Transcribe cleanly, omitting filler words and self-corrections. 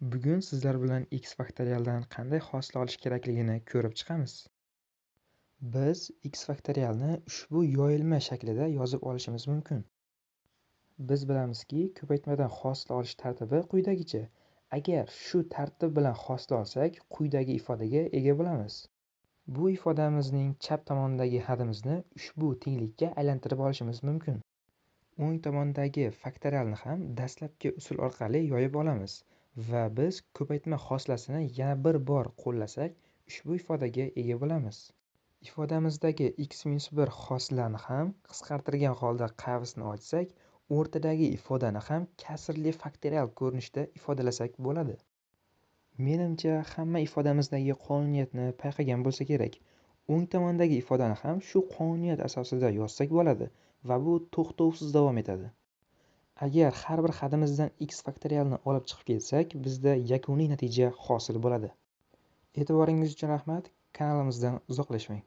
Bugun sizlar bilan x faktorialdan qanday hosil olish kerakligini ko'rib chiqamiz. Biz x faktorialni ushbu yoyilma shaklida yozib olishimiz mumkin. Biz bilamizki, ko'paytmadan hosil olish tartibi quyidagicha. Agar shu tartib bilan hosil olsak, quyidagi ifodaga ega bo'lamiz. Bu ifodamizning chap tomonidagi hadimizni ushbu tenglikka aylantirib olishimiz mumkin. O'ng tomondagi faktorialni ham dastlabki usul orqali yoyib olamiz va biz ko'paytma hosilasini yana bir bor qo'llasak, ushbu ifodaga ega bo'lamiz. Ifodamizdagi x-1 hosilani ham qisqartirgan holda qavisini ochsak, o'rtadagi ifodani ham kasrli faktorial ko'rinishda ifodalasak bo'ladi. Menimcha, hamma ifodamizdagi qonuniyatni payqagan bo'lsa kerak. O'ng tomondagi ifodani ham shu qonuniyat asosida yozsak bo'ladi va bu to'xtovsiz davom etadi. Agar har bir hadimizdan x faktorialni olib chiqib ketsak, bizda yakuniy natija hosil bo'ladi. E'tiboringiz uchun rahmat. Kanalimizdan uzoqlashmang.